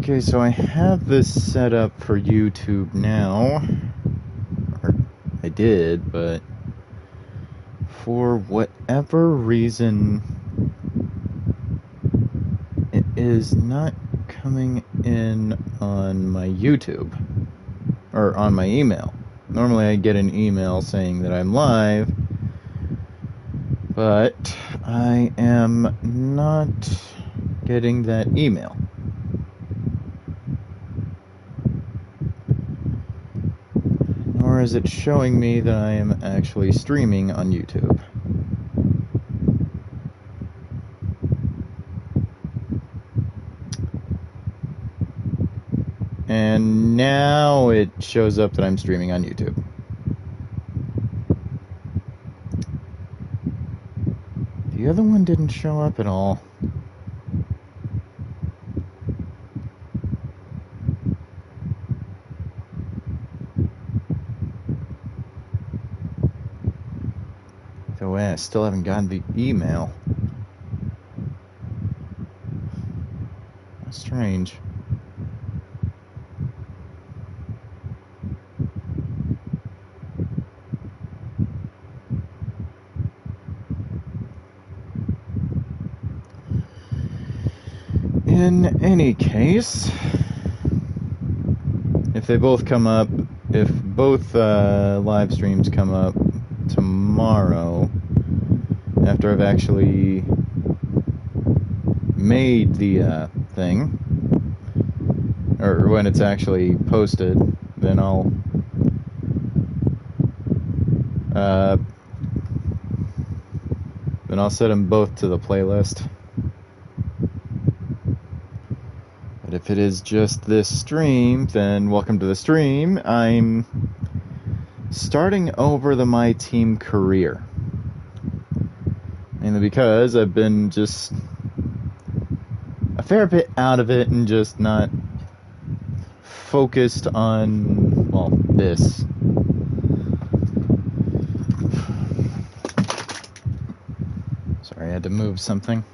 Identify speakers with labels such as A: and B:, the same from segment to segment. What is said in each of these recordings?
A: Okay, so I have this set up for YouTube now. Or I did, but for whatever reason, it is not coming in on my YouTube or on my email. Normally I get an email saying that I'm live, but I am not getting that email. Nor is it showing me that I am actually streaming on YouTube. And now it shows up that I'm streaming on YouTube. The other one didn't show up at all. So I still haven't gotten the email. That's strange. In any case, if they both come up, if both live streams come up tomorrow, after I've actually made the thing, or when it's actually posted, then I'll set them both to the playlist. But if it is just this stream, then welcome to the stream. I'm starting over the My Team career. Mainly because I've been just a fair bit out of it and just not focused on, well, this. Sorry, I had to move something.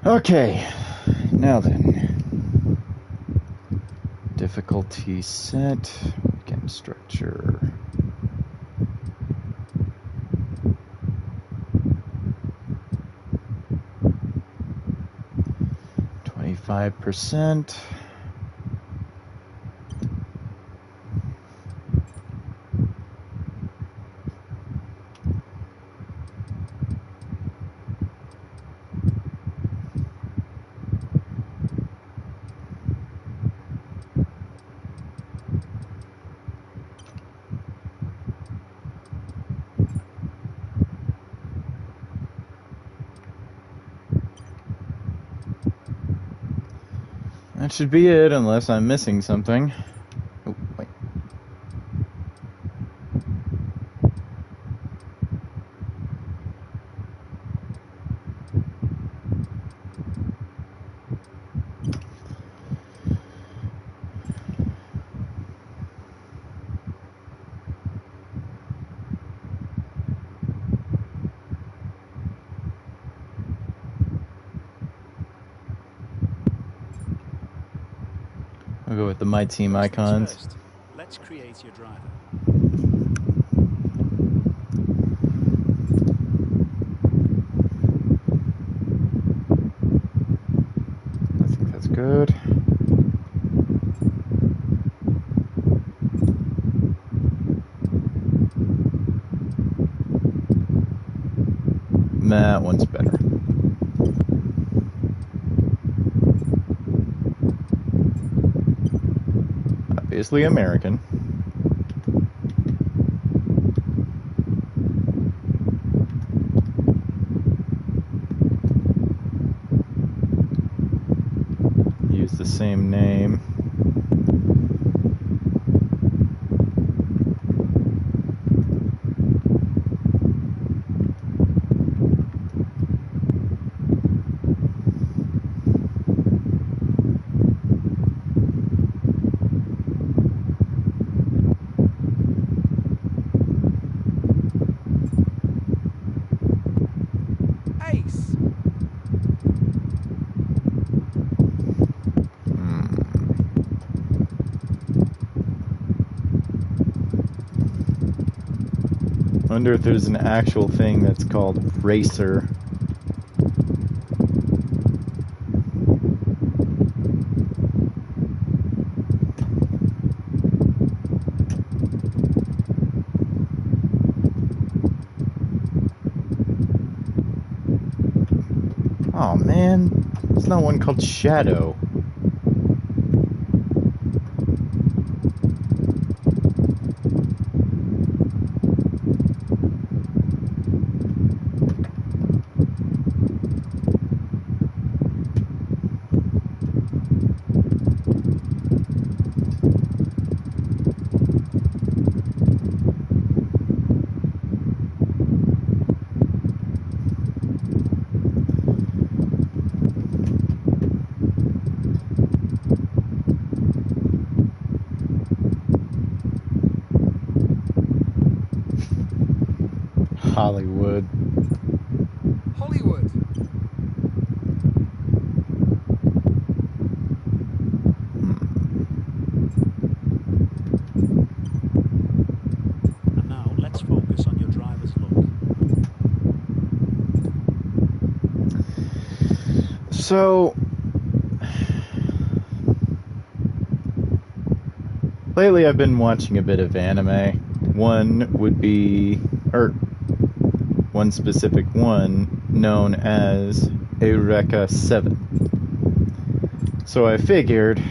A: Okay, now then. Difficulty set, weekend structure. %. That should be it, unless I'm missing something. Oh, wait. I'll go with the My Team icons.
B: First, let's create your driver.
A: I think that's good. That one's better. Obviously American. Use the same name. I wonder if there's an actual thing that's called racer. Oh man, there's not one called Shadow. Hollywood.
C: Hollywood.
B: And now let's focus on your driver's look.
A: So, lately I've been watching a bit of anime. One would be, or one specific one known as Eureka 7. So I figured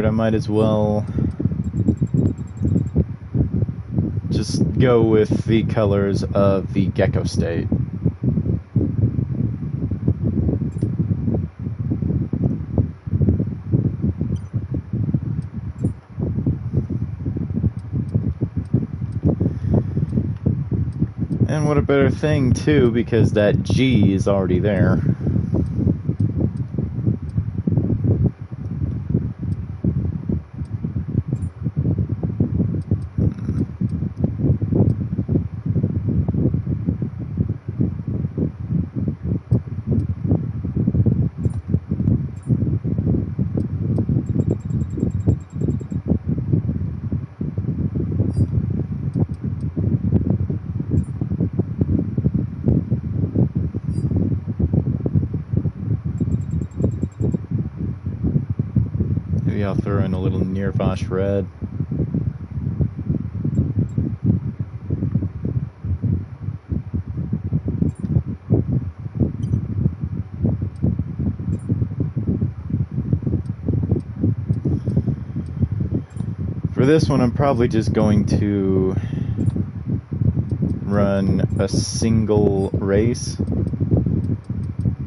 A: I might as well just go with the colors of the Gecko State. And what a better thing too, because that G is already there. Maybe I'll throw in a little Nirvash red. For this one, I'm probably just going to run a single race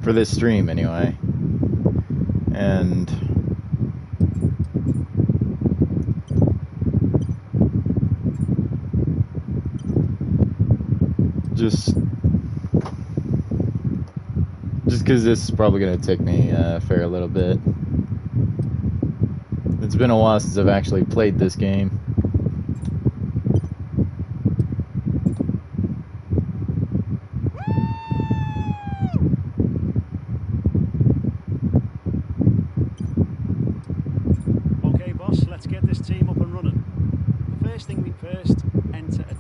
A: for this stream anyway. And just because this is probably going to take me a fair little bit. It's been a while since I've actually played this game.
B: Okay, boss, let's get this team up and running. The first thing first, enter a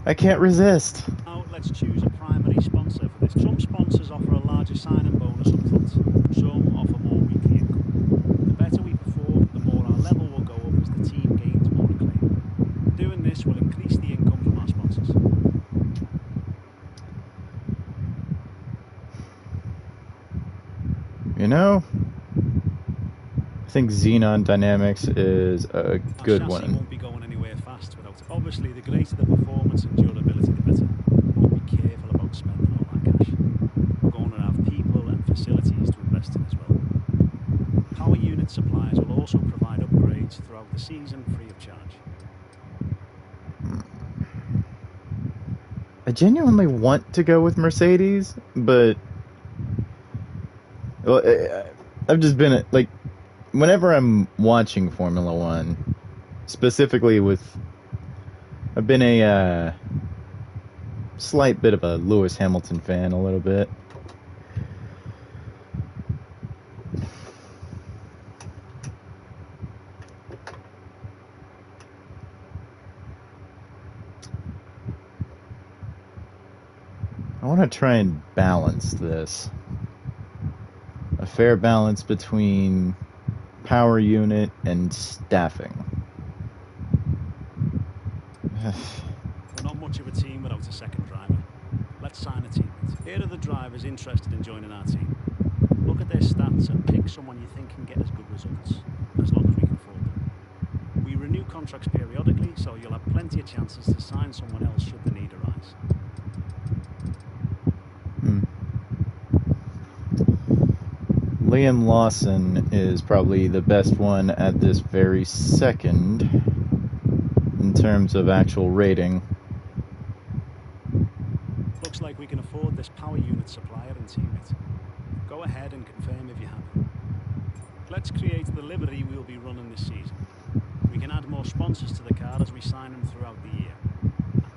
A: I can't resist.
B: Now let's choose a primary sponsor for this. Some sponsors offer a larger sign-in bonus up front. Some offer more weekly income. The better we perform, the more our level will go up as the team gains more acclaim. Doing this will increase the income from our sponsors.
A: You know, I think Xenon Dynamics is a good
B: Our chassis
A: one.
B: won't be going anywhere fast without it. Obviously, the greater the performance and durability, the better. But be careful about spending all that cash. We're going to have people and facilities to invest in as well. Power unit suppliers will also provide upgrades throughout the season free of charge.
A: I genuinely want to go with Mercedes, but Well, I've just been like, whenever I'm watching Formula One, specifically I've been a slight bit of a Lewis Hamilton fan, a little bit. I want to try and balance this. A fair balance between power unit and staffing.
B: We're not much of a team without a second driver. Let's sign a teammate. Here are the drivers interested in joining our team. Look at their stats and pick someone you think can get us good results, as long as we can afford them. We renew contracts periodically, so you'll have plenty of chances to sign someone else should the need arise.
A: Liam Lawson is probably the best one at this very second in terms of actual rating.
B: Looks like we can afford this power unit supplier and teammate. Go ahead and confirm if you have it. Let's create the livery we'll be running this season. We can add more sponsors to the car as we sign them throughout the year.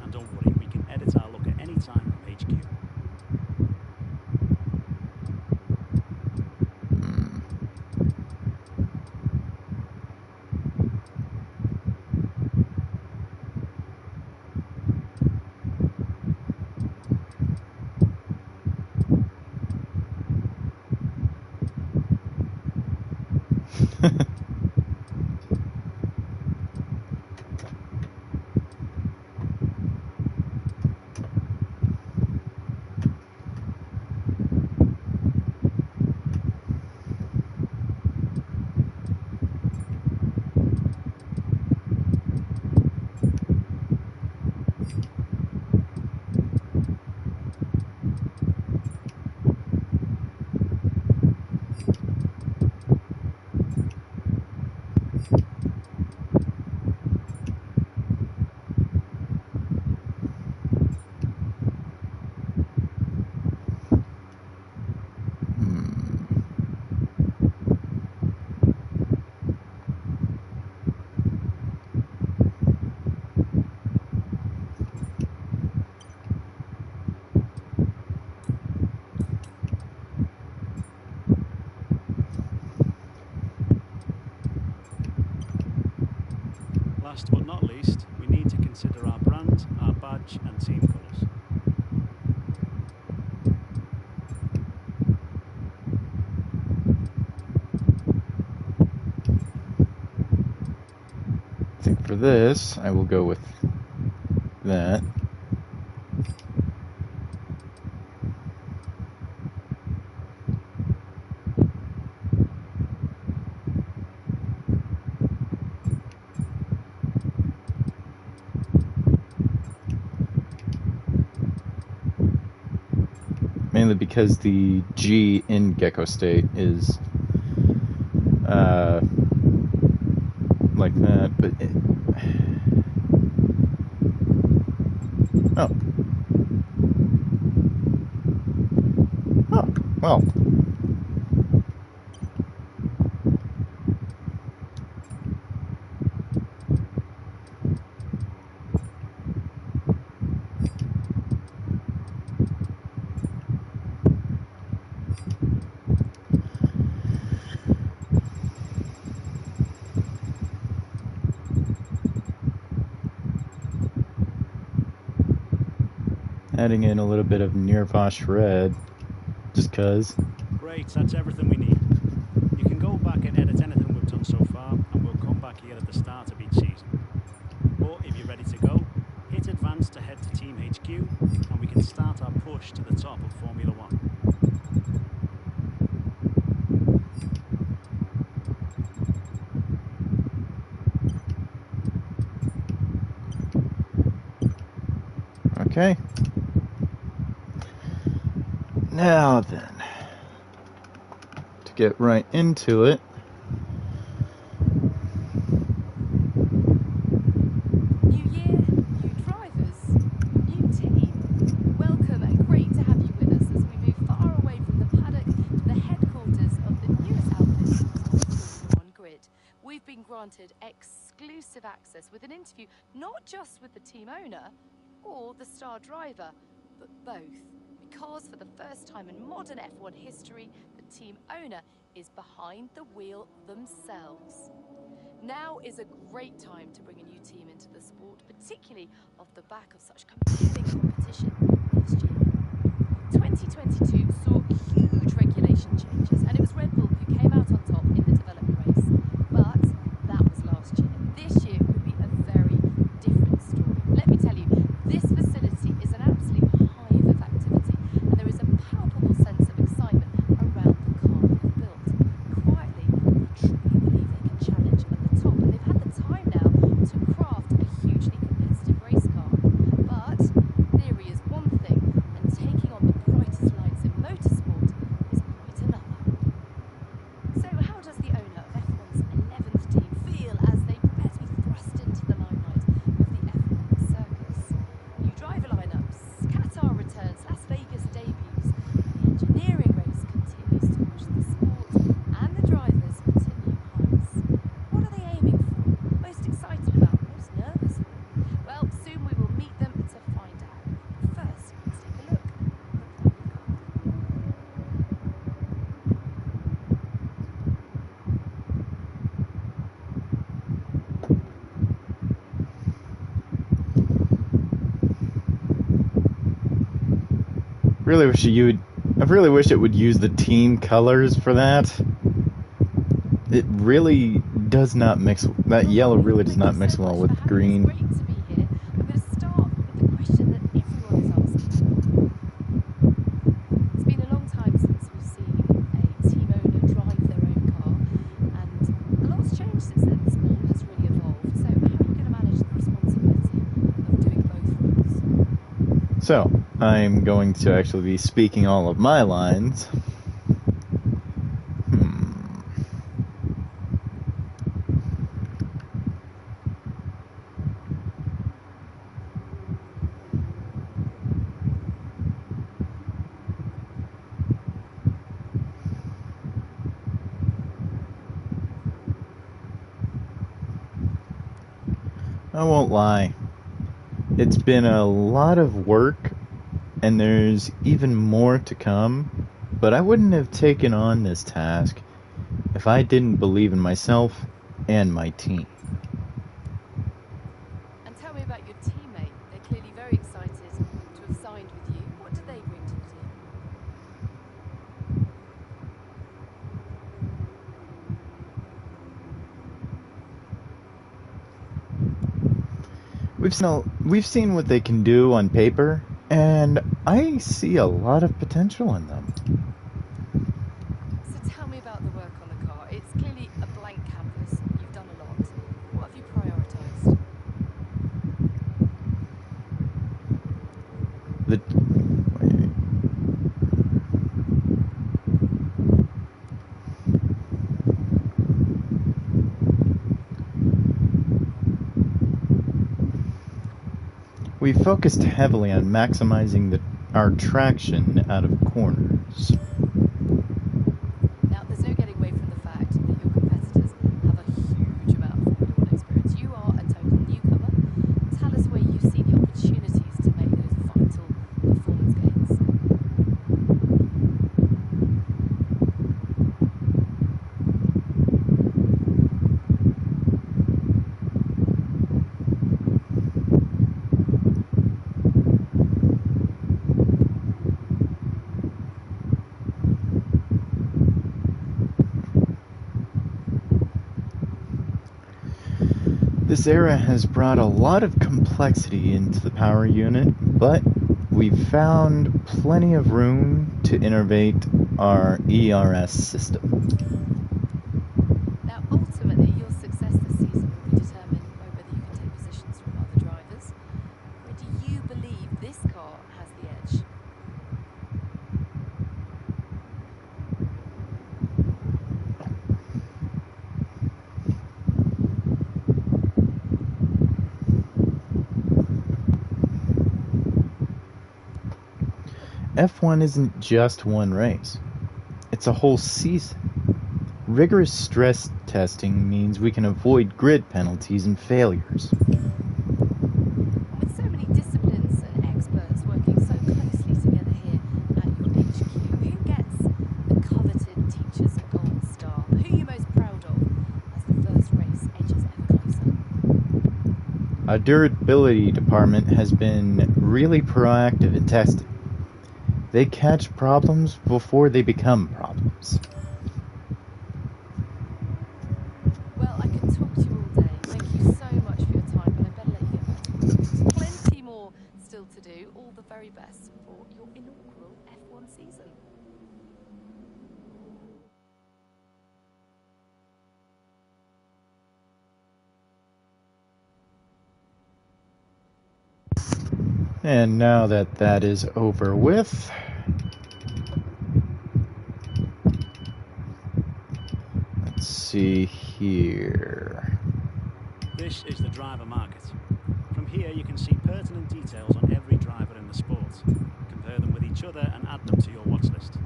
B: And don't worry, we can edit our look at any time from HQ. Last but not least, we need to consider our brand, our badge and team colours.
A: I think for this, I will go with that. Mainly because the G in Gecko State is like that, but oh, well. Adding in a little bit of Nirvash red, just cause.
B: Great, that's everything we need. You can go back and edit anything we've done so far, and we'll come back here at the start of each season. Or if you're ready to go, hit advance to head to Team HQ, and we can start our push to the top of Formula One.
A: Okay. Now then, to get right into it.
D: New year, new drivers, new team. Welcome and great to have you with us as we move far away from the paddock to the headquarters granted exclusive access with an interview not just with the team owner or the star driver, but both. Because for the first time in modern F1 history, the team owner is behind the wheel themselves. Now is a great time to bring a new team into the sport, particularly off the back of such compelling competition last year. 2022 saw huge regulation changes, and it was Red Bull who came out on top in the development race. But that was last year. This year could be a very different story. Let me tell you, this facility is an absolute hive of activity, and there is a palpable sense of excitement around the car they've built. Quietly, they truly believe they can challenge at the top, and they've had the time now to craft a hugely competitive race car. But theory is one thing, and taking on the brightest lights in motorsport is quite another. So how does the owner of F1's 11th team feel as they prepare to be thrust into the limelight of the F1 circus? New driver lineups, Qatar returns, Las Vegas debuts, the engineering race continues to push the sport, and the drivers continue heights. What are they aiming for? Most excited about? Most nervous for? Well, soon we will meet them to find out. First, let's take a look at the car.
A: I really wish it would use the team colors for that. It really does not mix. That yellow really does not mix well with green.
D: It's great to be here. I'm going to start with the question that everyone is asking. It's been a long time since we've seen a team owner drive their own car, and a lot's changed since then. The sport has really evolved. So how are you going to manage the responsibility of doing both roles?
A: So, I'm going to actually be speaking all of my lines. I won't lie. It's been a lot of work, and there's even more to come, but I wouldn't have taken on this task if I didn't believe in myself and my team.
D: And tell me about your teammate. They're clearly very excited to have signed with you. What do they bring to the team?
A: We've seen what they can do on paper, and I see a lot of potential in them.
D: So tell me about the work on the car. It's clearly a blank canvas. You've done a lot. What have you prioritised?
A: We focused heavily on maximizing our traction out of corners.
D: Now, there's no getting away from the fact that your competitors have a huge amount of Formula 1 experience. You are a total newcomer. Tell us where you see the opportunities to make those vital performance gains.
A: This era has brought a lot of complexity into the power unit, but we've found plenty of room to innovate our ERS system.
D: Now, ultimately, your success this season will be determined by whether you can take positions from other drivers. Where do you believe this car has the edge?
A: F1 isn't just one race. It's a whole season. Rigorous stress testing means we can avoid grid penalties and failures.
D: With so many disciplines and experts working so closely together here at your HQ, who gets the coveted Teachers Gold Star? Who are you most proud of as the first race edges ever closer?
A: Our durability department has been really proactive in testing. They catch problems before they become problems.
D: Well, I could talk to you all day. Thank you so much for your time, but I better let you get back to work. Plenty more still to do. All the very best for your inaugural F1 season.
A: And now that that is over with, let's see here.
B: This is the driver market. From here you can see pertinent details on every driver in the sport, compare them with each other and add them to your watch list.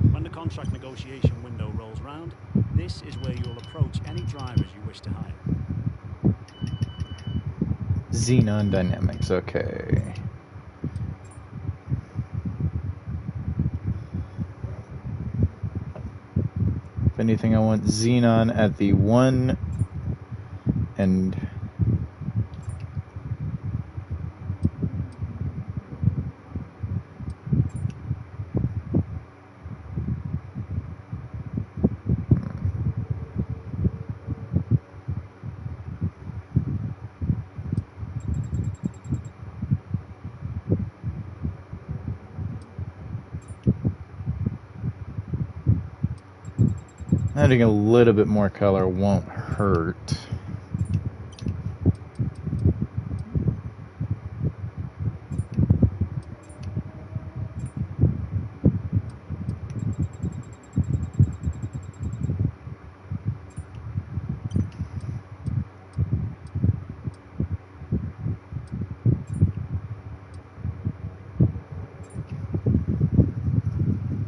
B: When the contract negotiation window rolls round, this is where you'll approach any drivers you wish to hire.
A: Xenon Dynamics, okay. If anything, I want Xenon at the 1 and adding a little bit more color won't hurt.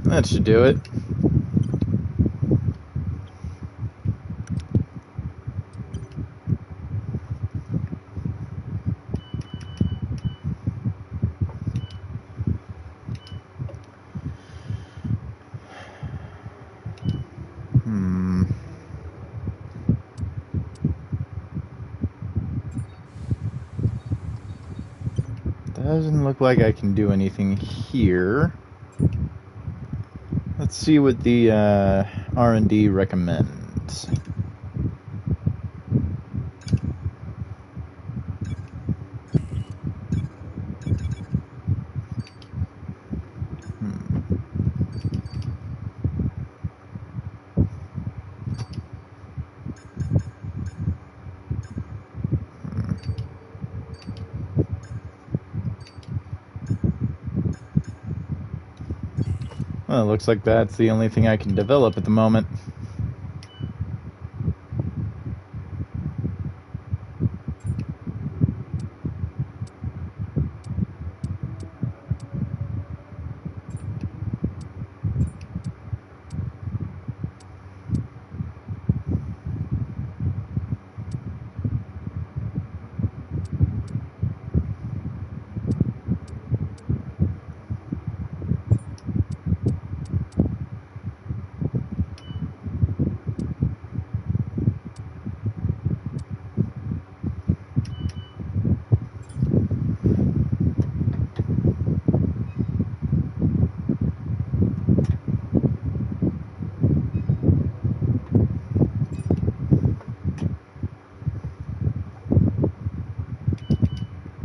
A: That should do it. Doesn't look like I can do anything here. Let's see what the R&D recommends. Well, it looks like that's the only thing I can develop at the moment.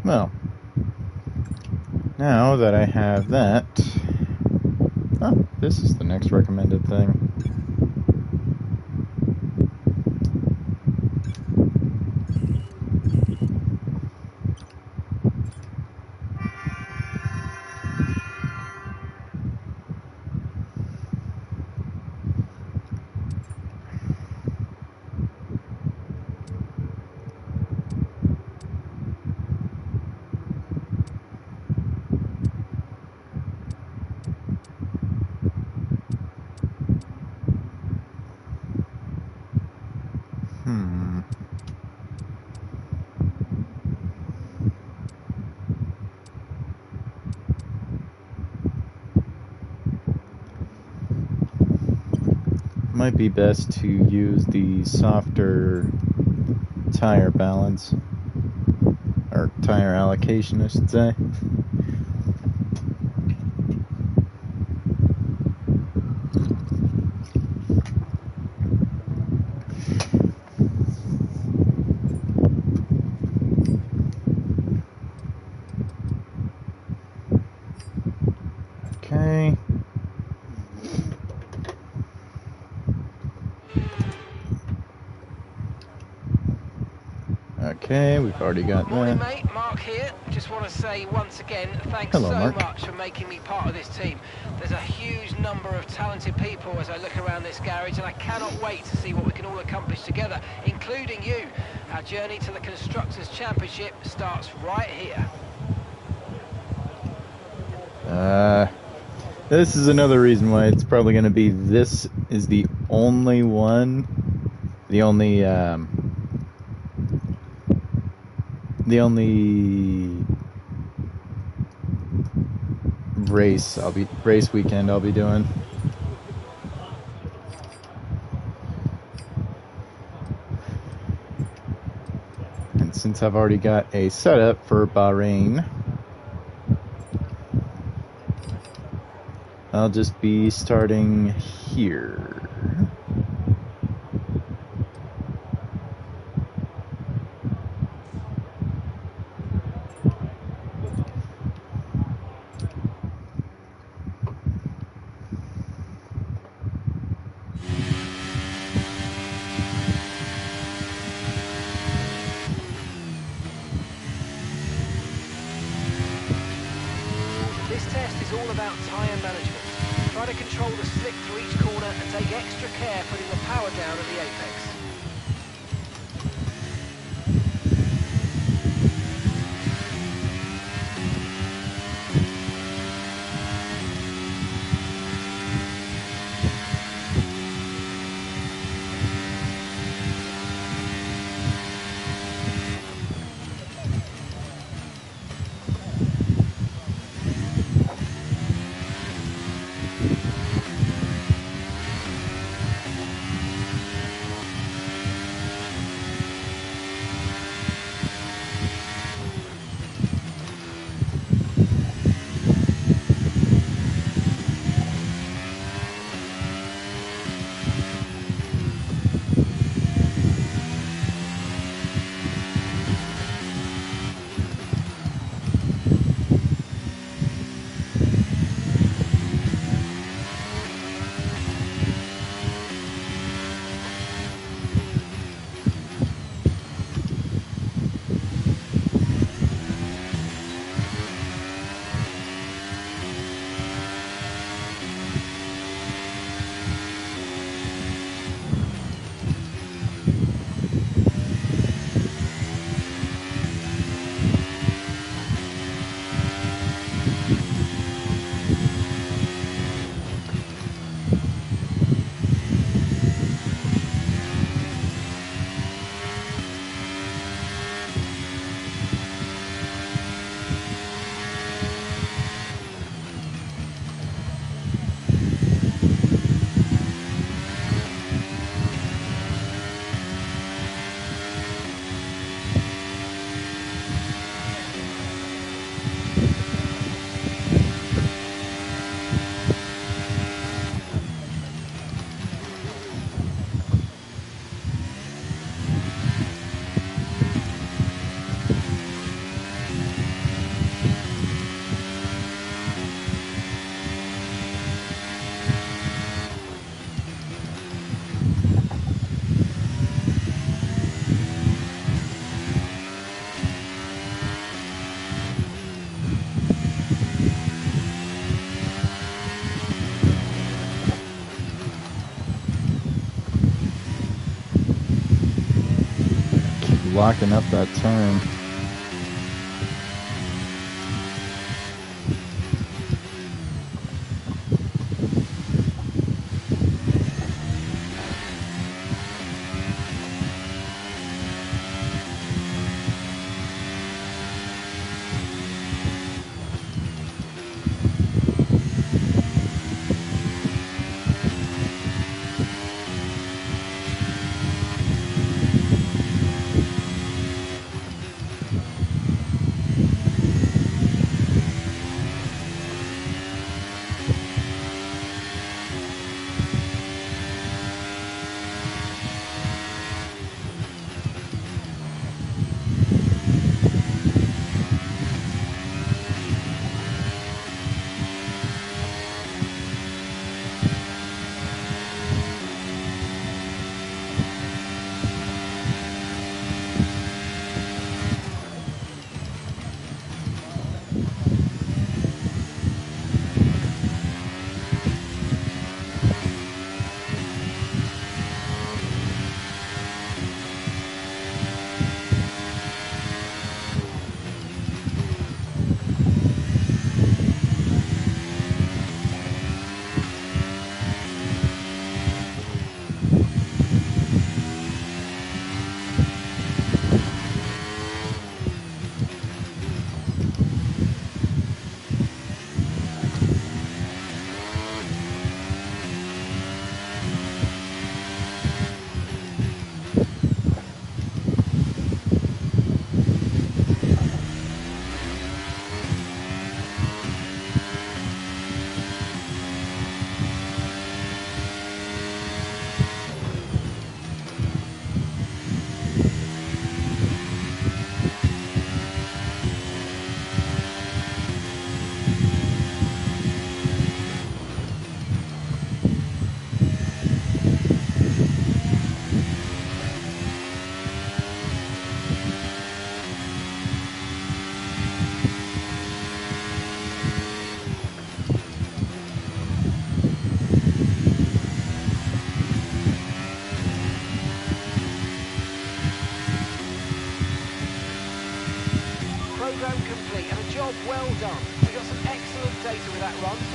A: Well, now that I have that, oh, this is the next recommended thing. might be best to use the softer tire balance, or tire allocation, I should say. Okay. Okay, we've already got
C: Morning,
A: that.
C: mate. Mark here. Just want to say once again, thanks
A: Hello,
C: so
A: Mark.
C: much for making me part of this team. There's a huge number of talented people as I look around this garage, and I cannot wait to see what we can all accomplish together, including you. Our journey to the Constructors' Championship starts right here.
A: This is another reason why it's probably going to be, this is the only one, the only race weekend I'll be doing. And since I've already got a setup for Bahrain, I'll just be starting here.
C: This test is all about tyre management. Try to control the slip through each corner and take extra care putting the power down at the apex.
A: Locking up that turn.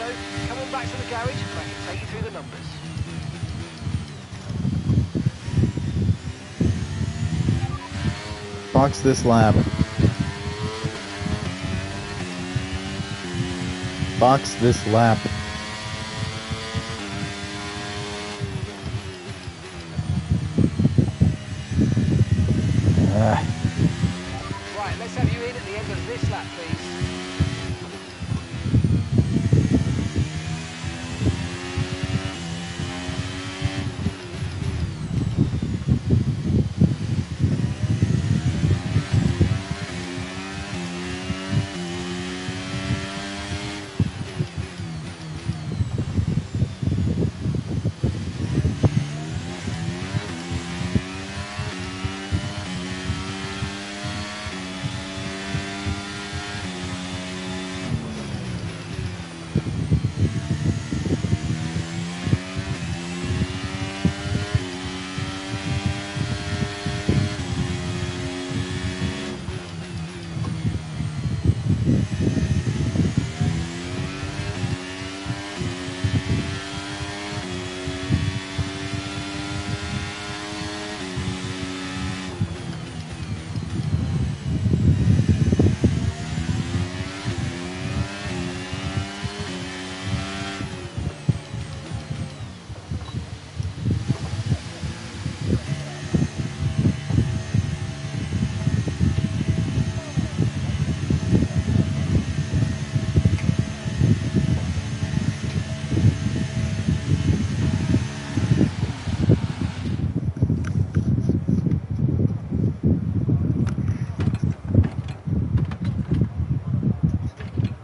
C: so, come on back to the garage and I can take you through the numbers.
A: Box this lap. Box this lap.
C: Right, let's have you in at the end of this lap, please.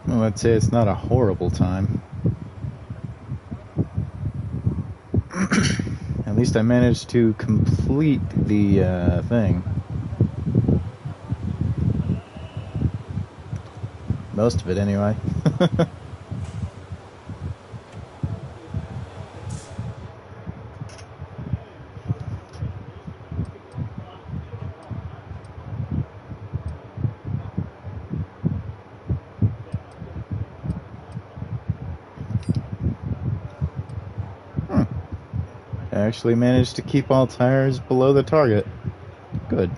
A: Well, I'd say it's not a horrible time. At least I managed to complete the thing. Most of it, anyway. I actually managed to keep all tires below the target. Good.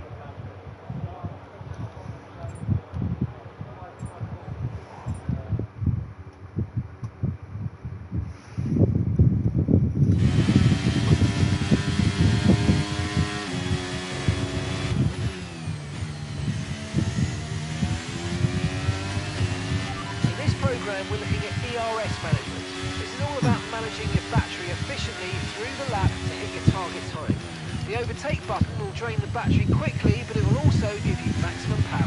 C: In this program, we're looking at ERS management. This is all about managing your battery efficiently through the lap to hit your target time. The overtake button will drain the battery quickly, but it will also give you maximum power.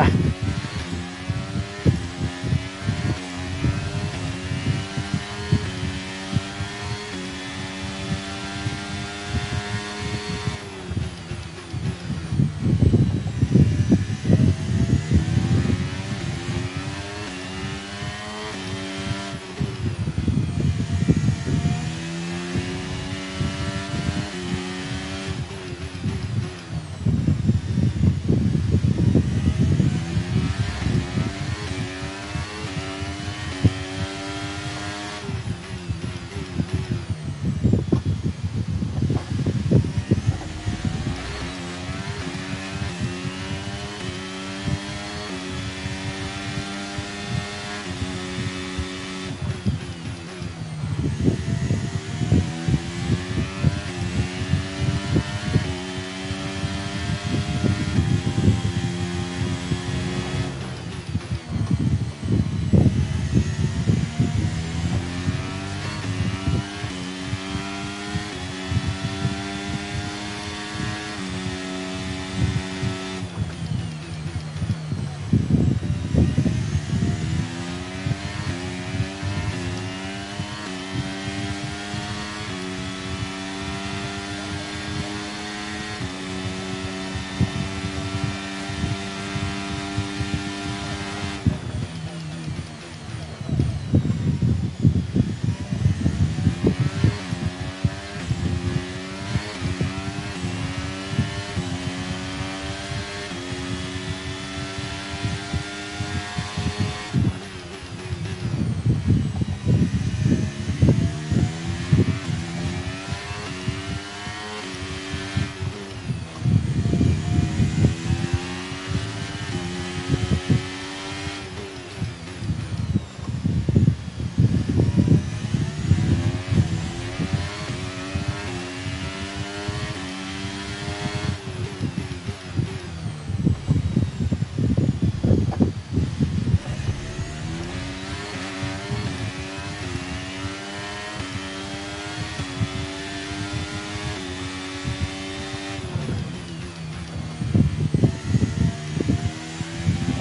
A: Ah!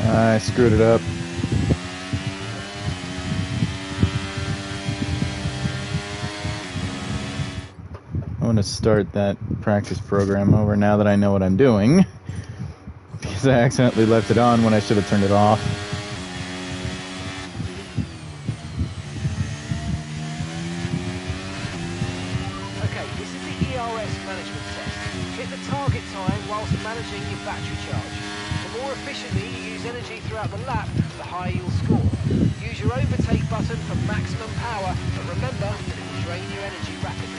A: I screwed it up. I want to start that practice program over now that I know what I'm doing, because I accidentally left it on when I should have turned it off.
C: Okay, this is the ERS management test. Hit the target time whilst managing your battery charge. The more efficiently you use energy throughout the lap, the higher you'll score. Use your overtake button for maximum power, but remember that it will drain your energy rapidly.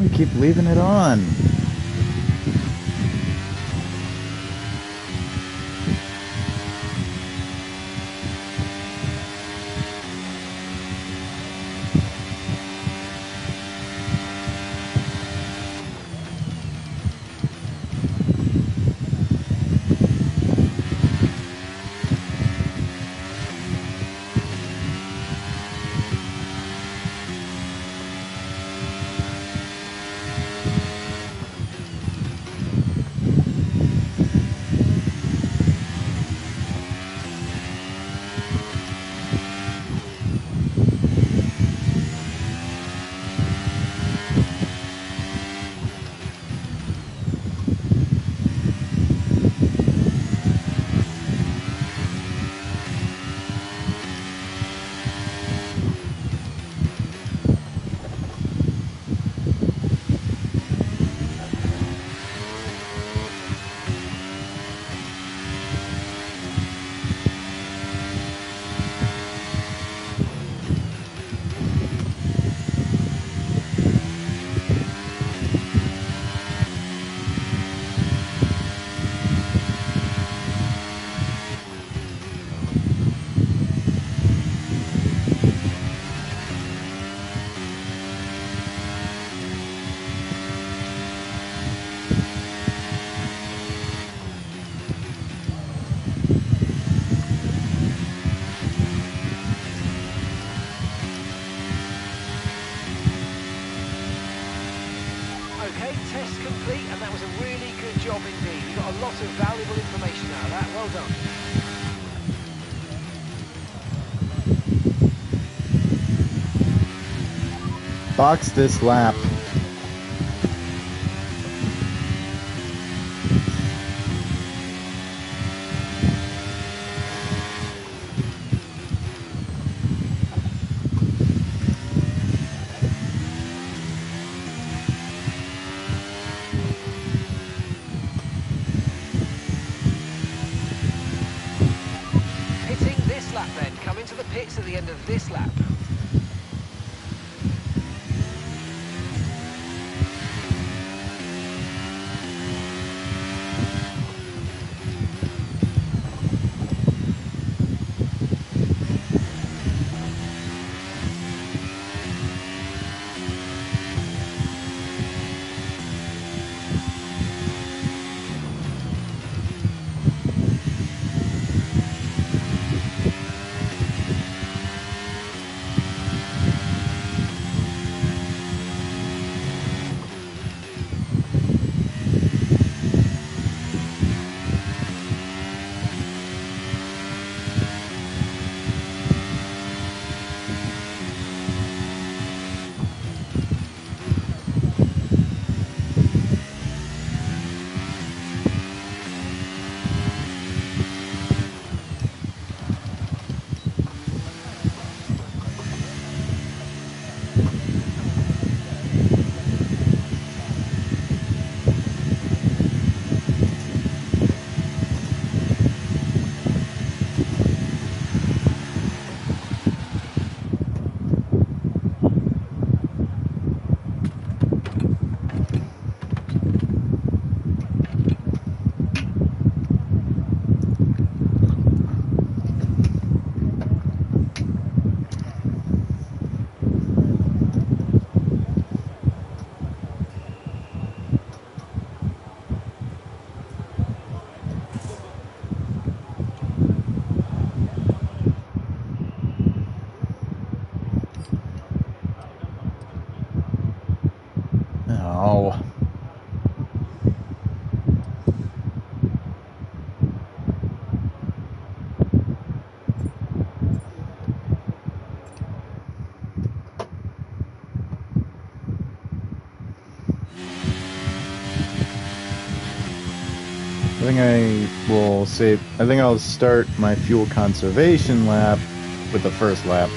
A: We keep leaving it on.
C: complete, and that was a really good job indeed. You got a lot of valuable information out of that. Well done.
A: Box this lap.
C: Pitting this lap then. Come into the pits at the end of this lap.
A: Oh. I think I'll start my fuel conservation lap with the first lap.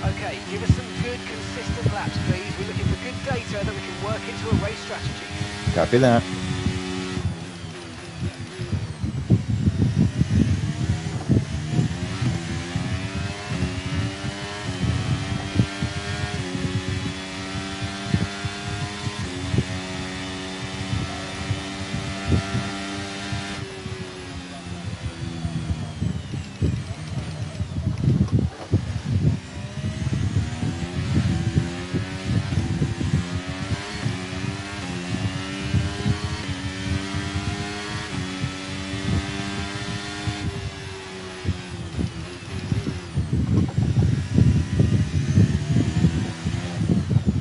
C: Okay, give us some good, consistent laps, please. We're looking for good data that we can work into a race strategy.
A: Copy that.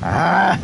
A: Ah!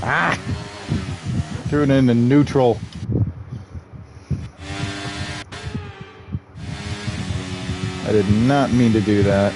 A: Ah! Threw it into neutral. I did not mean to do that.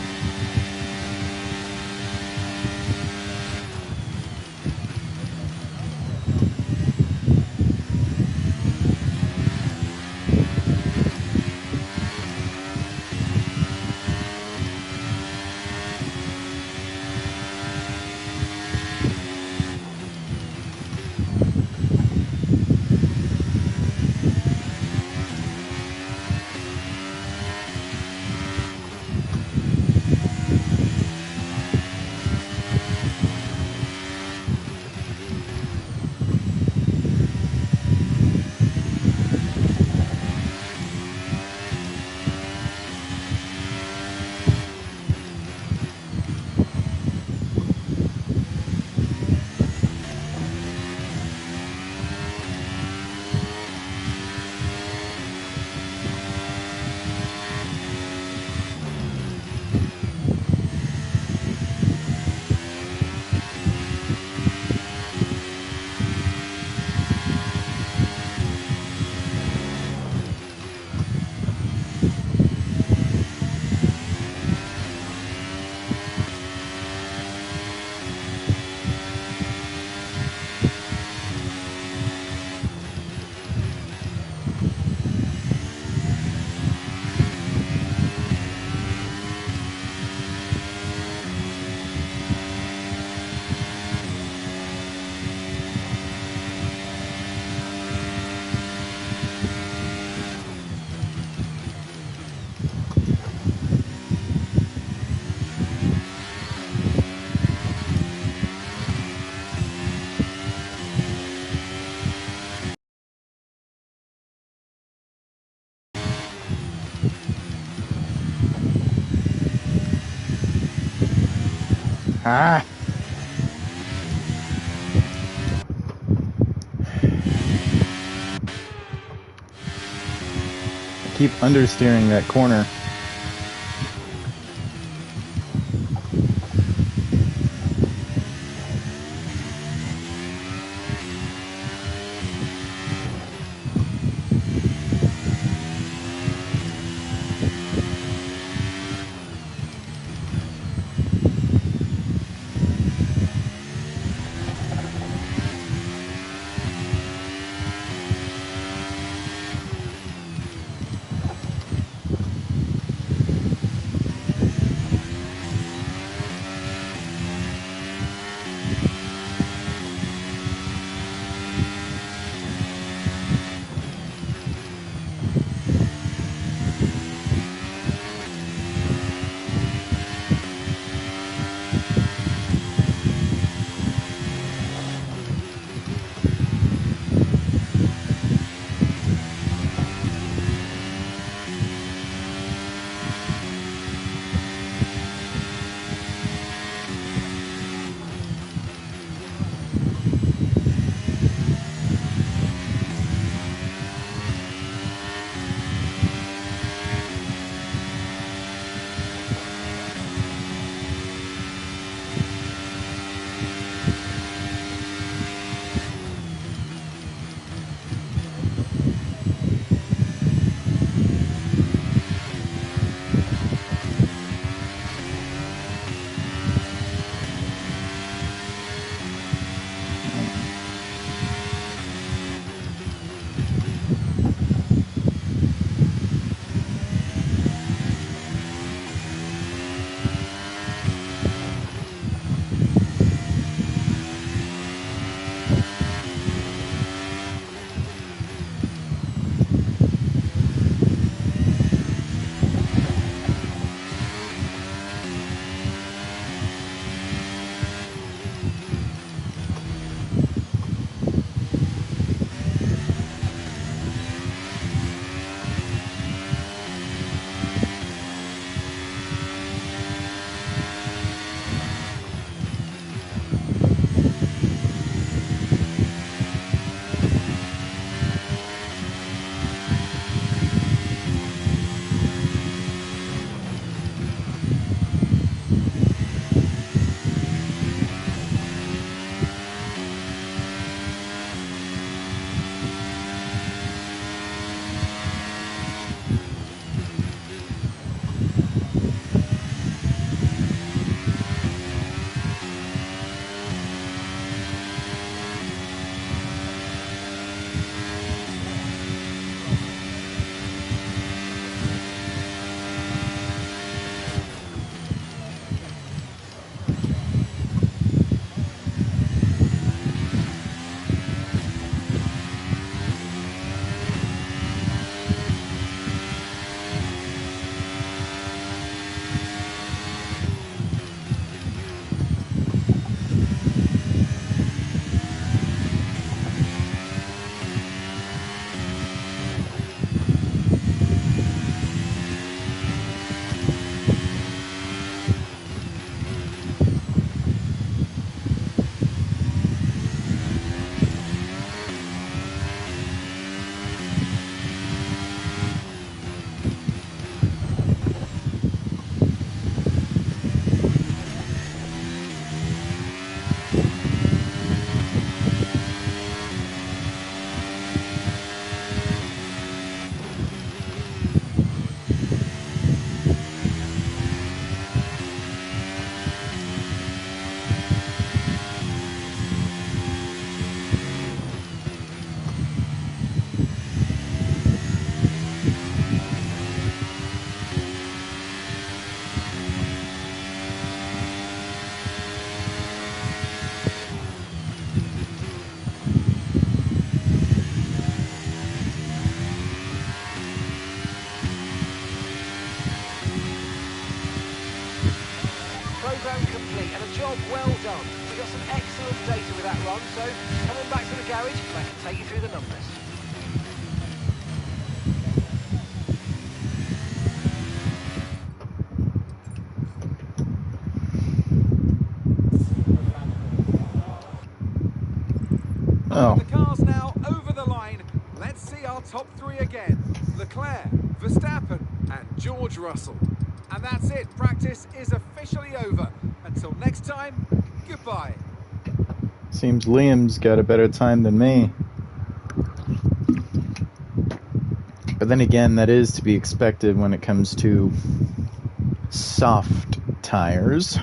A: Ah! I keep understeering that corner.
C: complete and a job well done. We got some excellent data with that run, so coming back to the garage, I can take you through the numbers.
A: Oh.
E: The car's now over the line. Let's see our top three again. Leclerc, Verstappen and George Russell. And that's it. Practice is officially over. Until next time, goodbye.
A: Seems Liam's got a better time than me. But then again, that is to be expected when it comes to soft tires.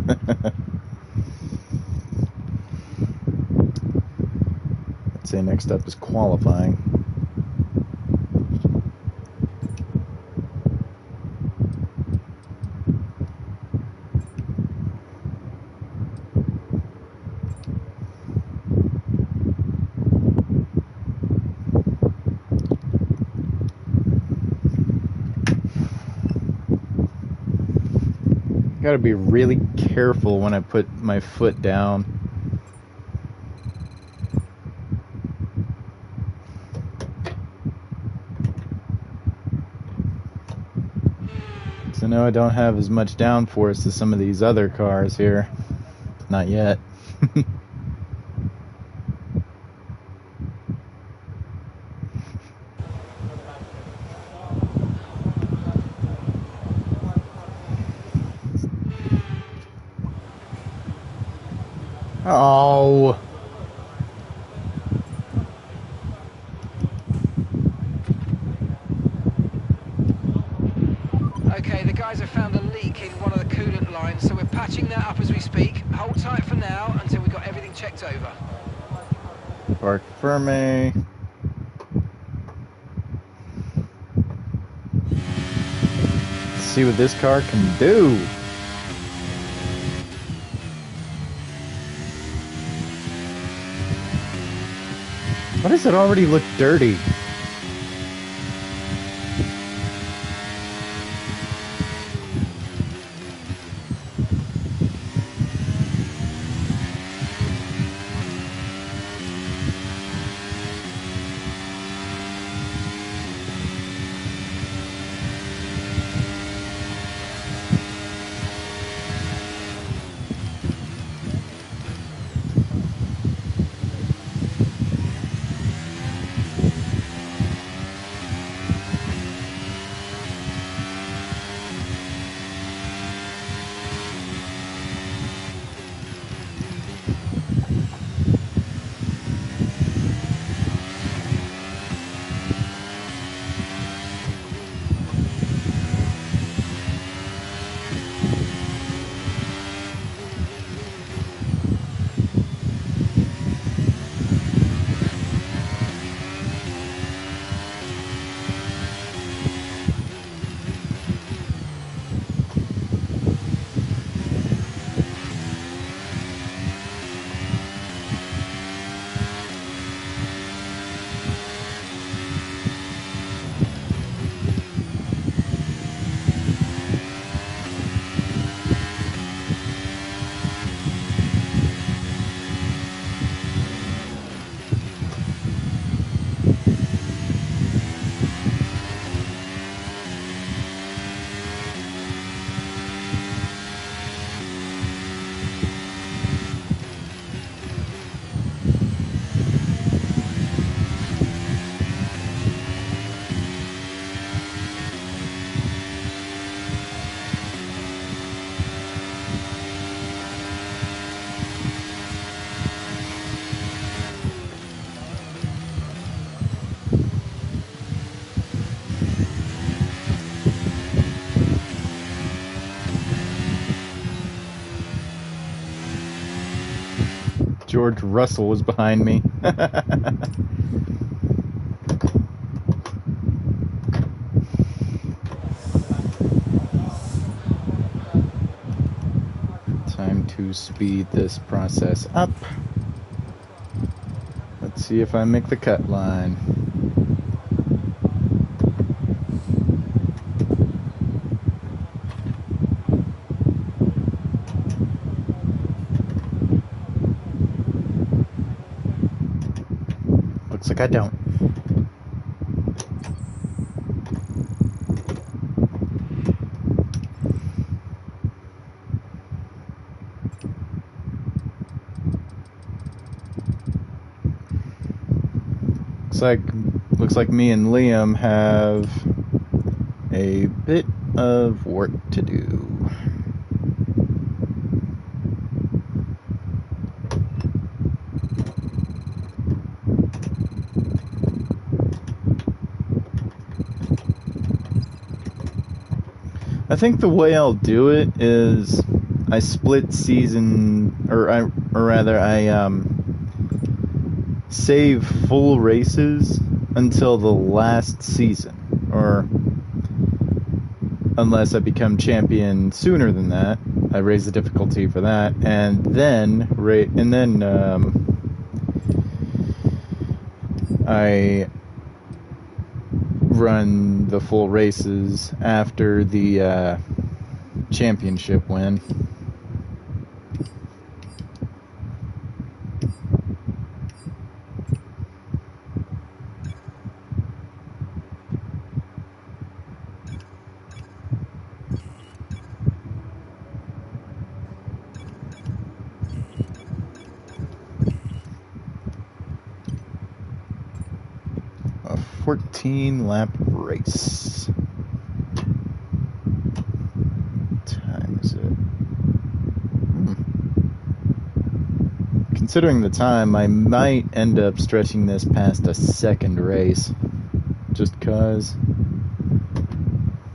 A: I'd say next up is qualifying. Gotta be really careful when I put my foot down. So now I don't have as much downforce as some of these other cars here. Not yet. Oh.
C: Okay, the guys have found a leak in one of the coolant lines, so we're patching that up as we speak. Hold tight for now until we've got everything checked over.
A: Parc Ferme. Let's see what this car can do. Why does it already look dirty? George Russell was behind me. Time to speed this process up. Let's see if I make the cut line. like I don't. Looks like me and Liam have a bit of work to do. I think the way I'll do it is I split season, or rather I save full races until the last season, or unless I become champion sooner than that, I raise the difficulty for that, and then I run the full races after the championship win. A 14-lap race. What time is it? Considering the time, I might end up stretching this past a second race. Just cause.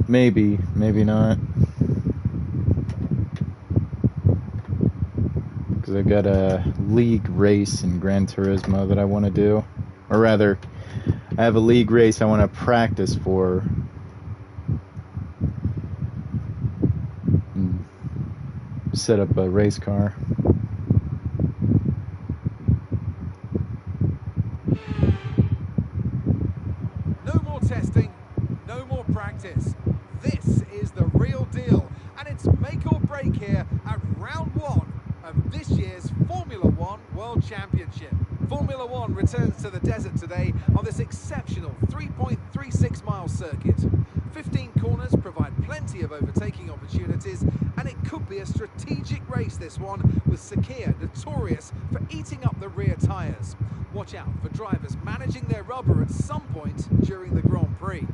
A: Maybe not. Because I've got a league race in Gran Turismo that I want to do. Or rather, I have a league race I want to practice for. And set up a race car.
E: No more testing, no more practice. This is the real deal, and it's make or break here at round one of this year's Formula One World Championship. Formula One returns to the desert today on this exceptional 3.36 mile circuit. 15 corners provide plenty of overtaking opportunities, and it could be a strategic race, this one, with Sakhir notorious for eating up the rear tyres. Watch out for drivers managing their rubber at some point during the Grand Prix.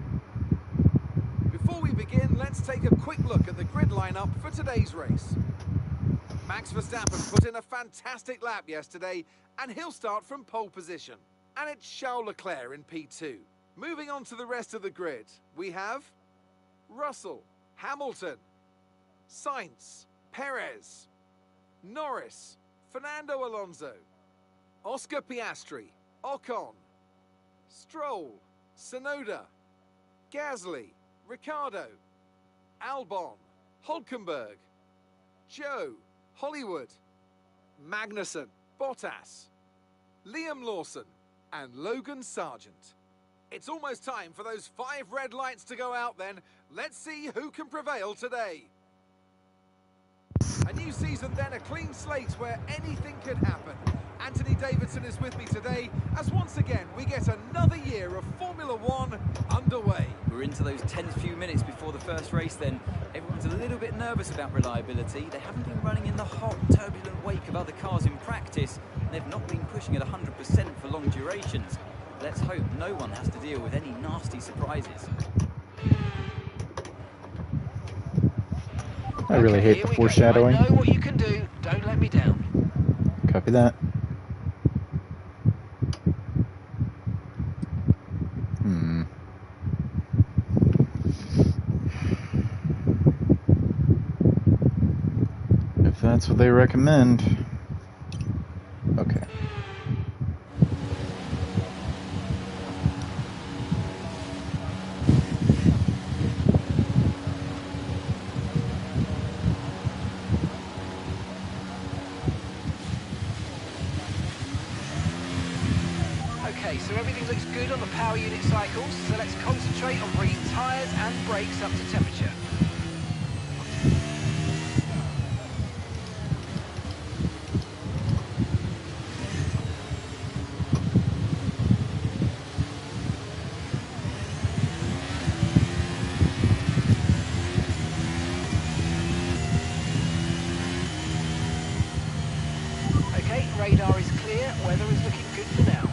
E: Before we begin, let's take a quick look at the grid lineup for today's race. Max Verstappen put in a fantastic lap yesterday, and he'll start from pole position. And it's Charles Leclerc in P2. Moving on to the rest of the grid, we have Russell, Hamilton, Sainz, Perez, Norris, Fernando Alonso, Oscar Piastri, Ocon, Stroll, Tsunoda, Gasly, Ricciardo, Albon, Hülkenberg, Joe, Hollywood, Magnussen, Bottas, Liam Lawson, and Logan Sargent. It's almost time for those 5 red lights to go out then. Let's see who can prevail today. A new season then, a clean slate where anything could happen. Anthony Davidson is with me today as once again we get another year of Formula One underway.
F: We're into those tense few minutes before the first race then. Everyone's a little bit nervous about reliability. They haven't been running in the hot, turbulent wake of other cars in practice, and they've not been pushing at 100% for long durations. Let's hope no one has to deal with any nasty surprises.
A: I really hate the foreshadowing.
C: I know what you can do. Don't let me down.
A: Copy that. If that's what they recommend. Okay.
C: Okay, so everything looks good on the power unit cycles, so let's concentrate on bringing tyres and brakes up to temperature. radar is clear, weather is looking good for now.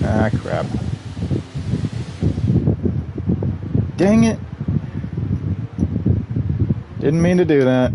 A: Ah, crap. Dang it. Didn't mean to do that.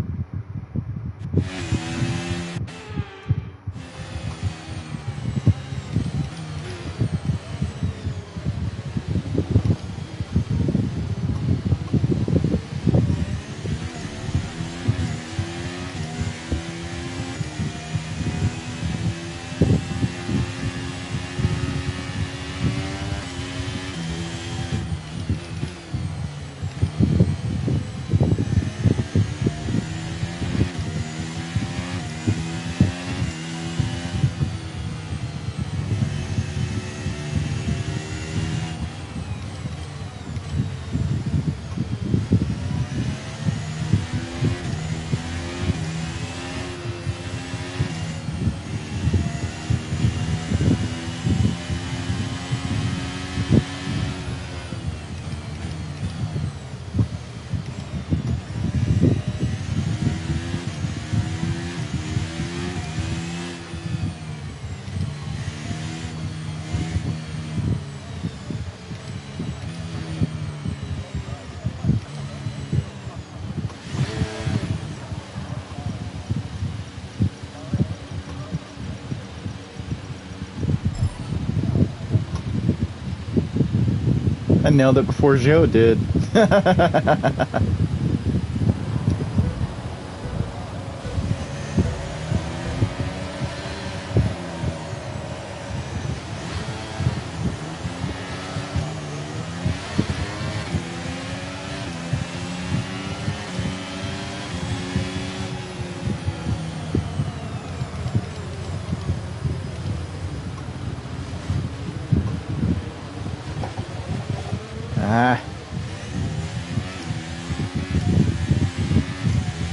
A: I nailed it before Joe did.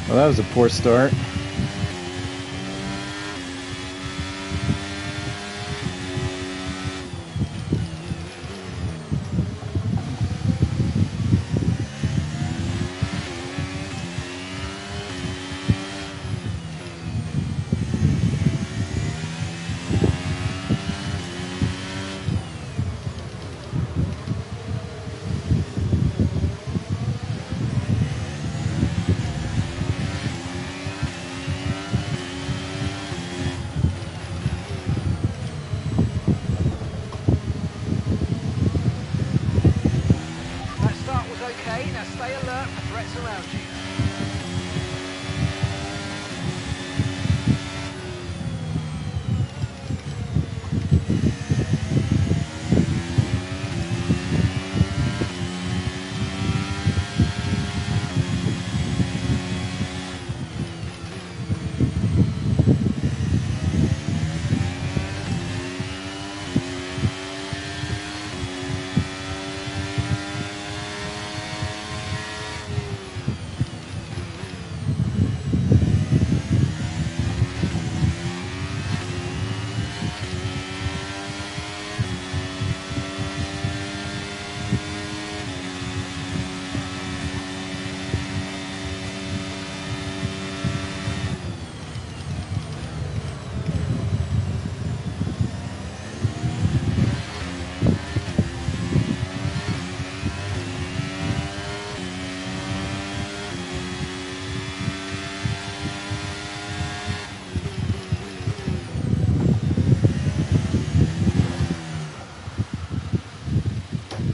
A: Well, that was a poor start.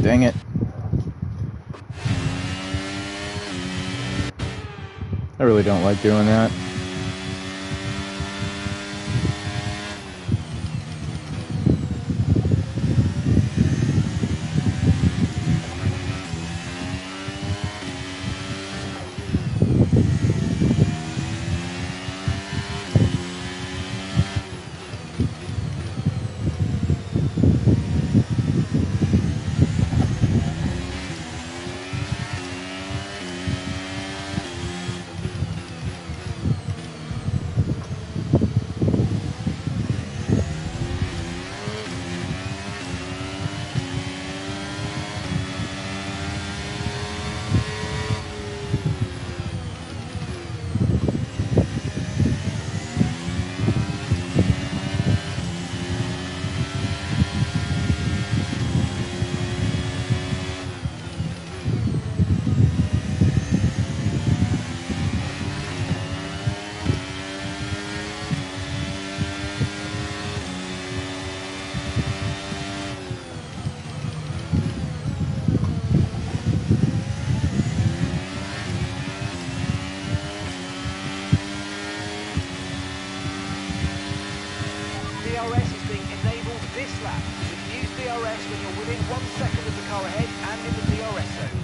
A: Dang it. I really don't like doing that.
C: car ahead and in the DRS zone.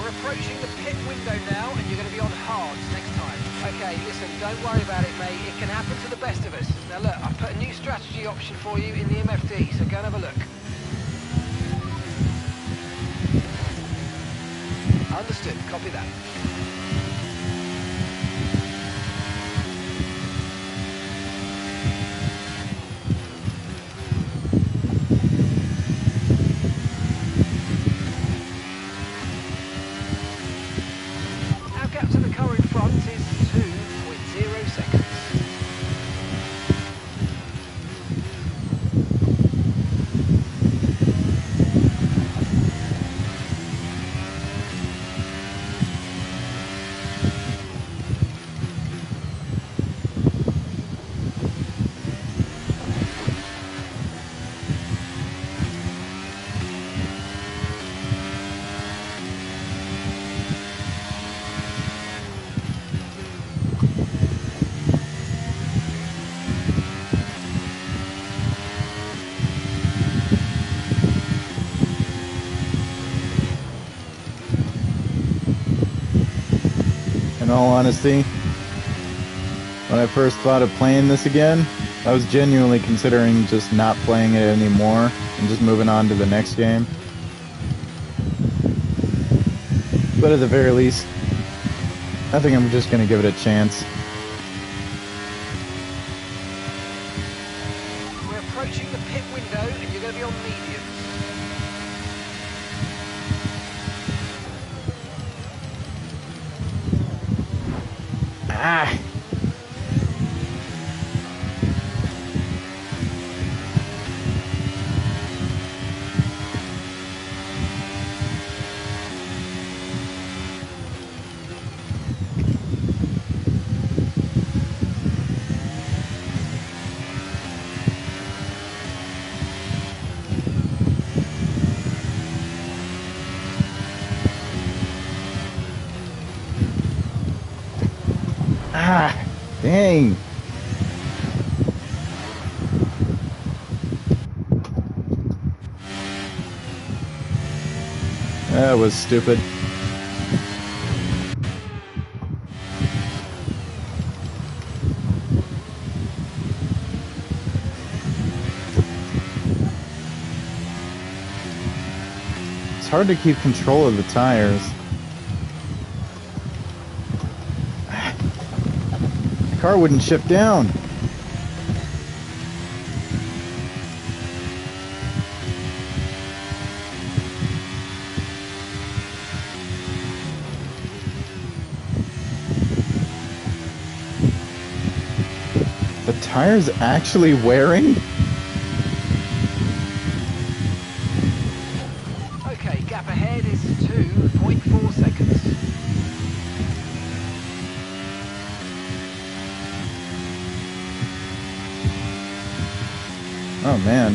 C: Approaching the pit window now, and you're going to be on hards next time. Okay, listen, don't worry about it, mate. It can happen to the best of us. Now look, I've put a new strategy option for you in the MFD, so go and have a look. Understood, copy that. Our gap to the car in front is 2.0 seconds.
A: In all honesty, when I first thought of playing this again, I was genuinely considering just not playing it anymore and just moving on to the next game. But at the very least, I think I'm just going to give it a chance.
C: We're approaching the pit window, and you're going to be on mediums.
A: Ah! Ah, dang. That was stupid. It's hard to keep control of the tires. The car wouldn't shift down. The tire's actually wearing?
C: Okay, gap ahead is 2.4 seconds.
A: Oh man.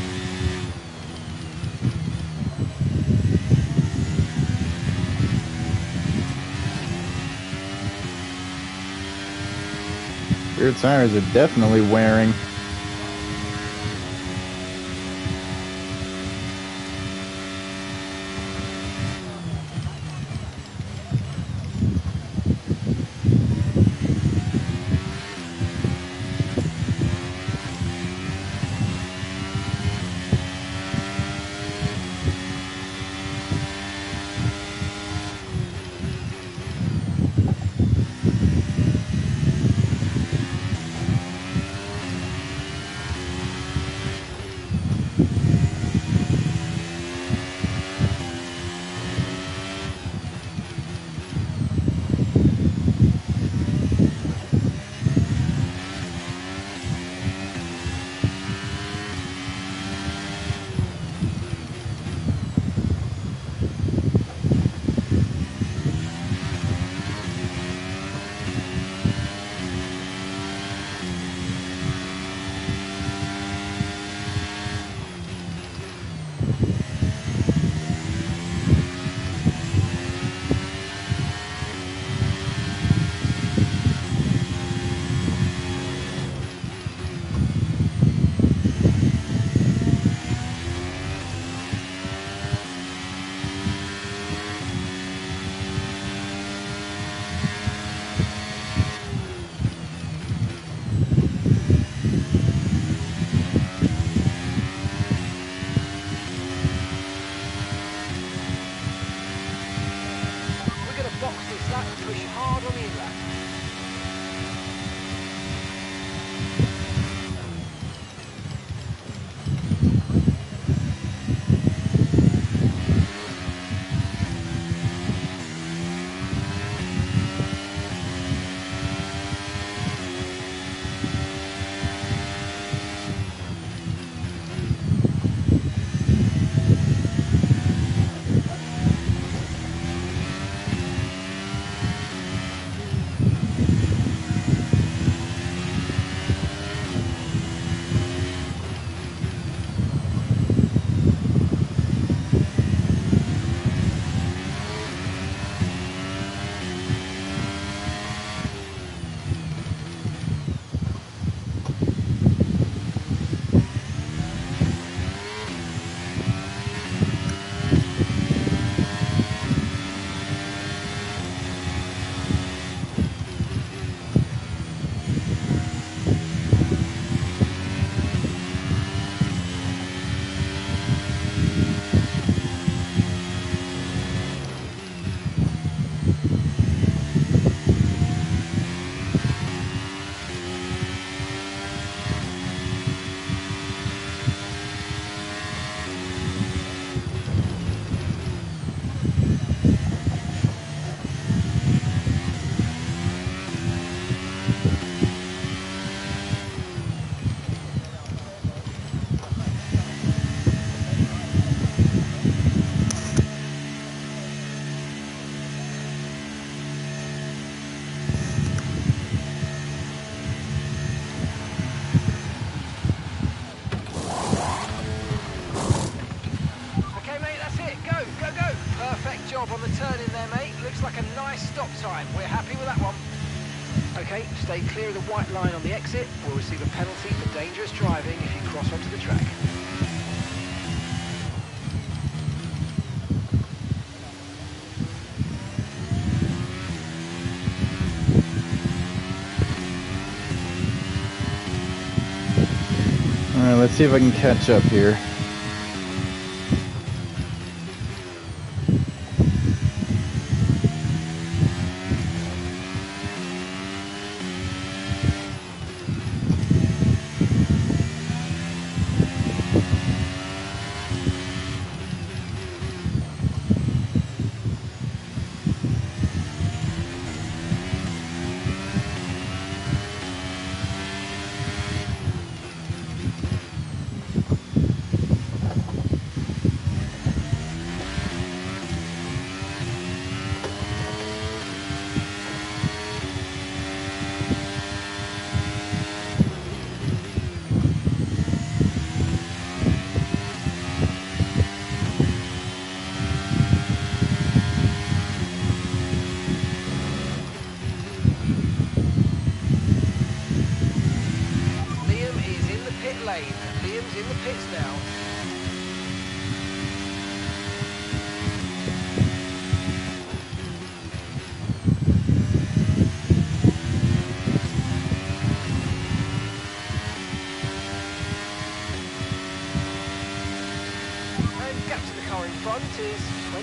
A: Rear tires are definitely wearing.
C: We're going to box this lap and push hard on the inlet. Perfect job on the turn in there, mate. Looks like a nice stop time. We're happy with that one. Okay, stay clear of the white line on the exit. We'll receive a penalty for dangerous driving if you cross onto the track.
A: Alright, let's see if I can catch up here.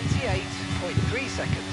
C: 28.3 seconds.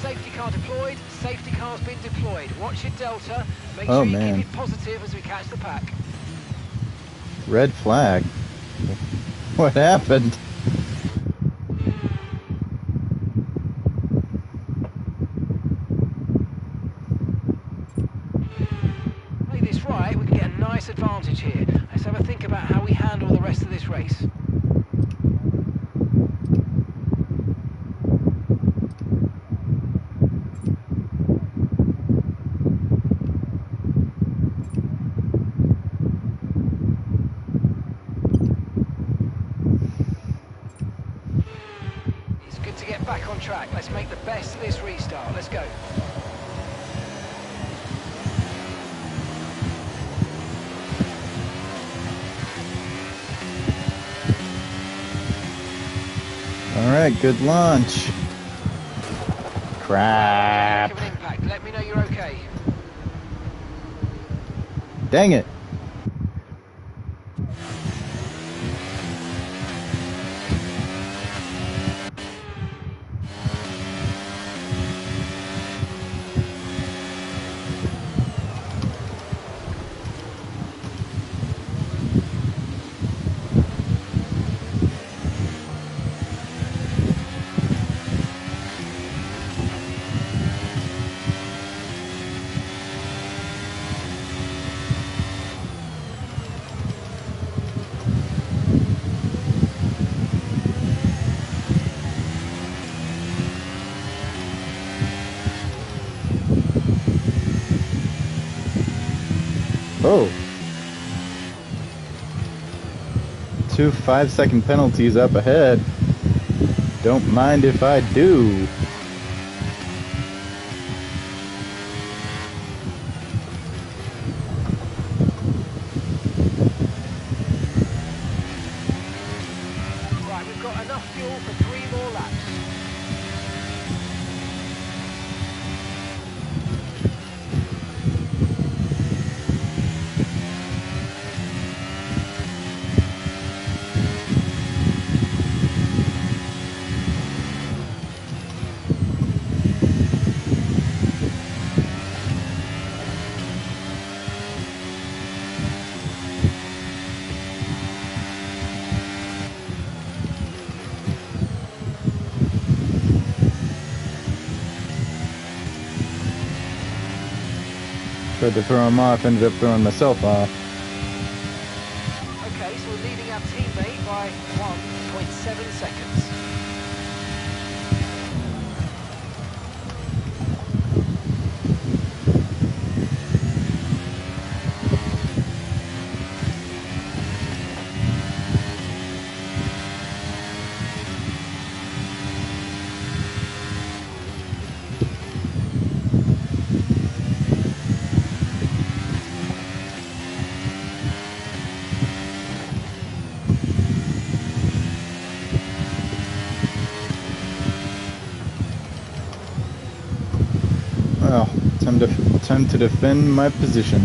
C: Safety car deployed, safety car's been deployed. Watch your delta, make sure you keep it positive as we catch the pack.
A: Red flag. What happened?
C: Play this right, we can get a nice advantage here. Let's have a think about how we handle the rest of this race. Back on track. Let's make the best of this restart. Let's go.
A: All right, good launch. Crap.
C: Give an impact. Let me know you're okay.
A: Dang it. Oh. 2 5-second penalties up ahead. Don't mind if I do.
C: Right, we've got enough fuel for 3 more laps.
A: Tried to throw him off, ended up throwing myself off.
C: Okay, so we're leading our teammate by 1.7 seconds.
A: Time to defend my position.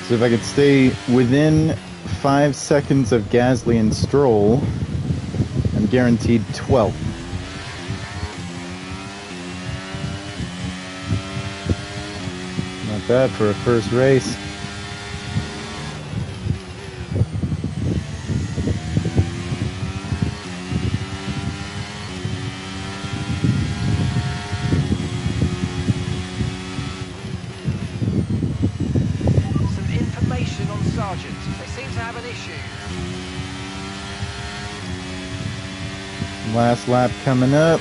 A: So if I could stay within 5 seconds of Gasly and Stroll, I'm guaranteed 12th. Not bad for a first race. Last lap coming up.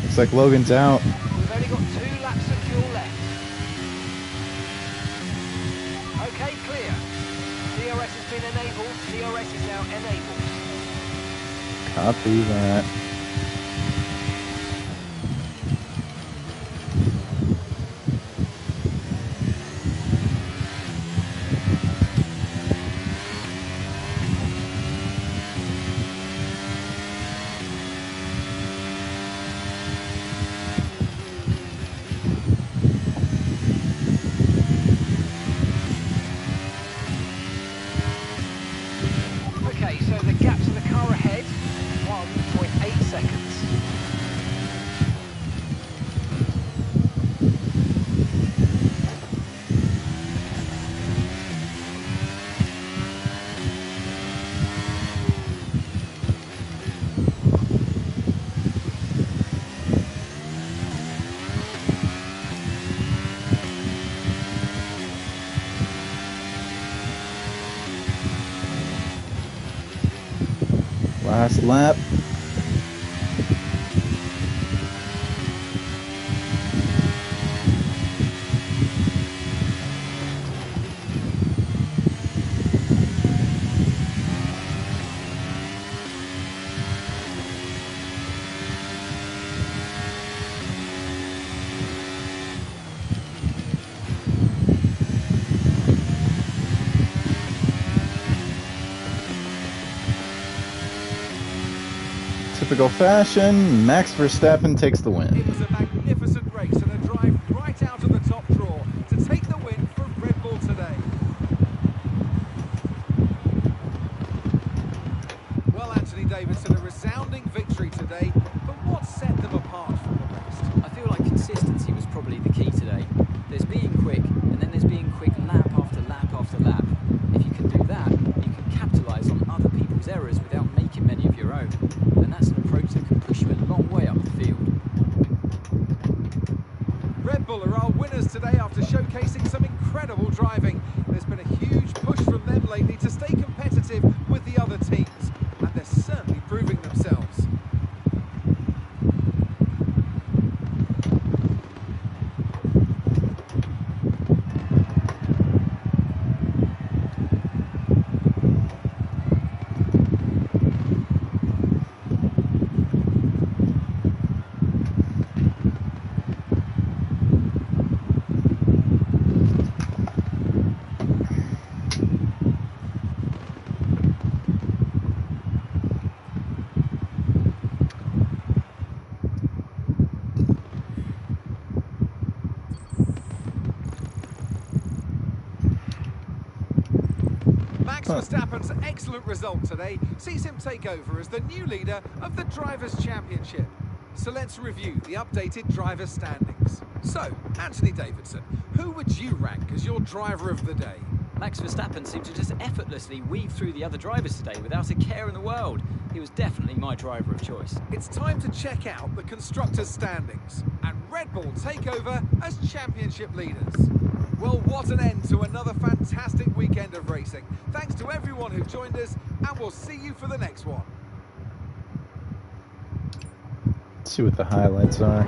A: Looks like Logan's out.
C: We've only got 2 laps of fuel left. Okay, clear. DRS has been enabled. DRS is now enabled.
A: Copy that. Last lap. Typical fashion, Max Verstappen takes the win.
E: It was a magnificent race and a drive right out of the top draw to take the win for Red Bull today. Well, Anthony Davidson, a resounding victory today, but what set them apart from the rest?
F: I feel like consistency was probably the key today. There's being quick, and then there's being quick lap after lap after lap. If you can do that, you can capitalise on other people's errors without making many of your own. And that's an approach that can push you a long way up the field.
E: Red Bull are our winners today after showcasing some incredible driving. There's been a huge push from them lately to stay competitive with the other teams, and they're certainly proving themselves. Max Verstappen's excellent result today sees him take over as the new leader of the Drivers' Championship. So let's review the updated driver standings. So, Anthony Davidson, who would you rank as your driver of the day?
F: Max Verstappen seemed to just effortlessly weave through the other drivers today without a care in the world. He was definitely my driver of choice.
E: It's time to check out the constructors' standings, and Red Bull take over as championship leaders. Well, what an end to another fantastic weekend of racing. Thanks to everyone who joined us, and we'll see you for the next one.
A: Let's see what the highlights are.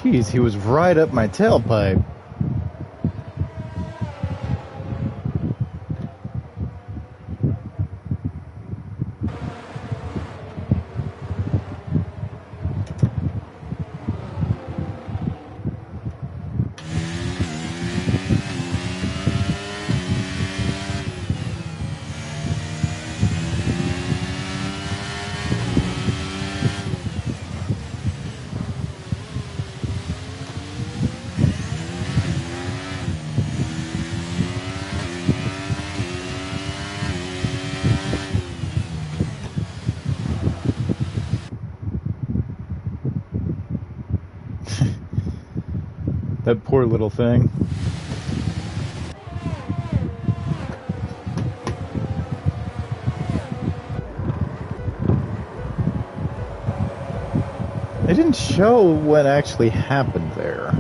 A: Jeez, he was right up my tailpipe. That poor little thing. They didn't show what actually happened there.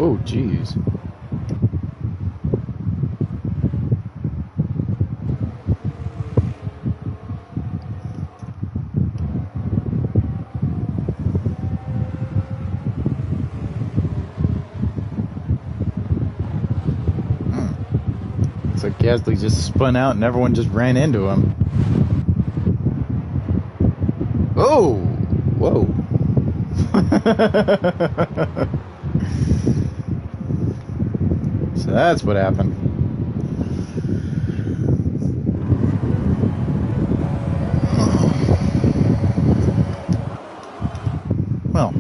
A: Oh, jeez. Looks like Gasly just spun out and everyone just ran into him. Oh! Whoa. So that's what happened. Well.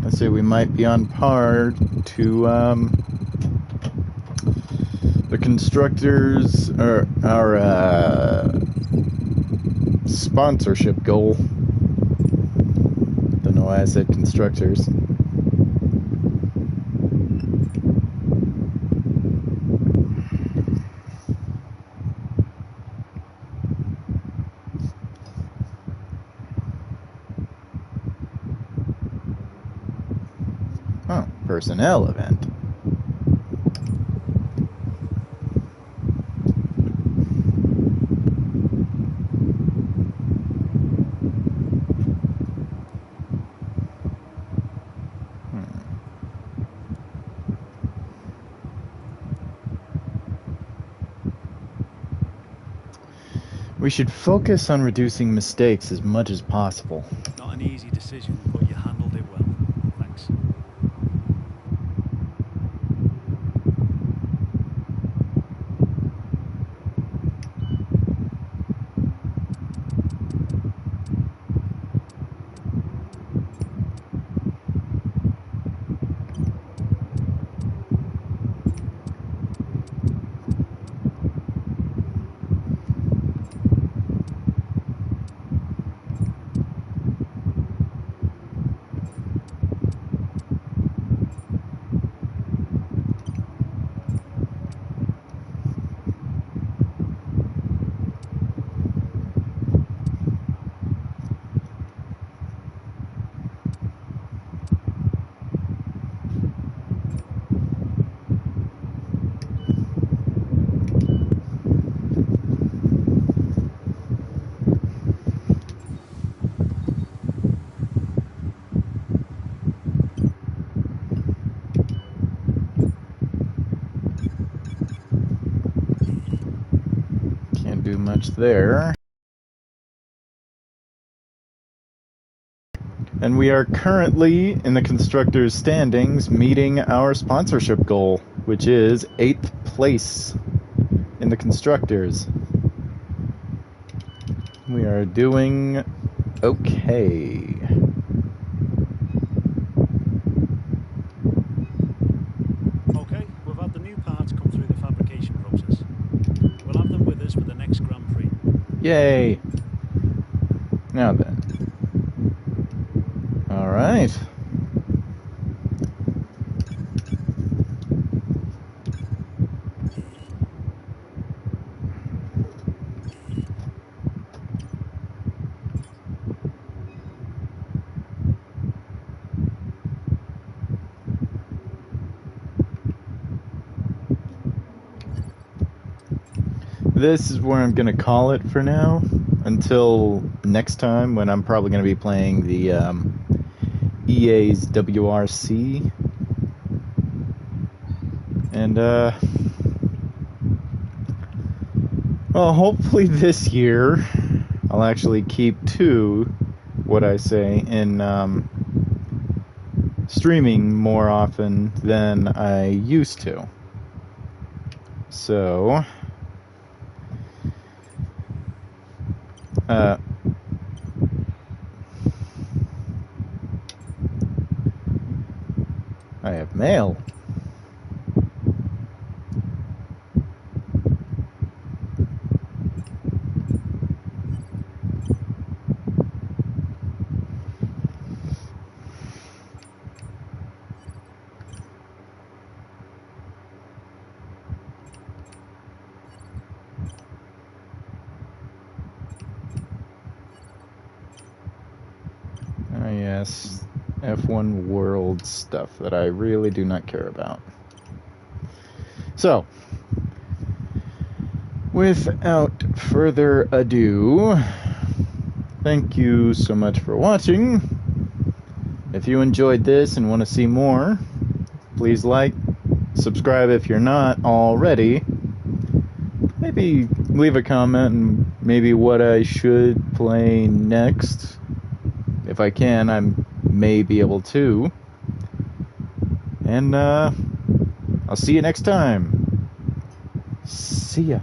A: Let's say we might be on par to the constructors, or our sponsorship goal. Don't know why I said constructors. Oh, personnel event. We should focus on reducing mistakes as much as possible.
B: Not an easy decision, but you handled it well. Thanks.
A: Won't do much there. And we are currently in the constructors' standings meeting our sponsorship goal, which is 8th place in the constructors. We are doing okay.
B: Okay, we've had the new parts come through the fabrication process. We'll have them with us for the next Grand Prix.
A: Yay! Now then. Alright. This is where I'm going to call it for now, until next time when I'm probably going to be playing the EA's WRC. And, well, hopefully this year I'll actually keep to what I say in streaming more often than I used to. So... I have mail. Ah, yes. F1 World stuff that I really do not care about. So, without further ado, thank you so much for watching. If you enjoyed this and want to see more, please like, subscribe if you're not already. Maybe leave a comment and maybe what I should play next. If I can, I may be able to. And I'll see you next time. See ya.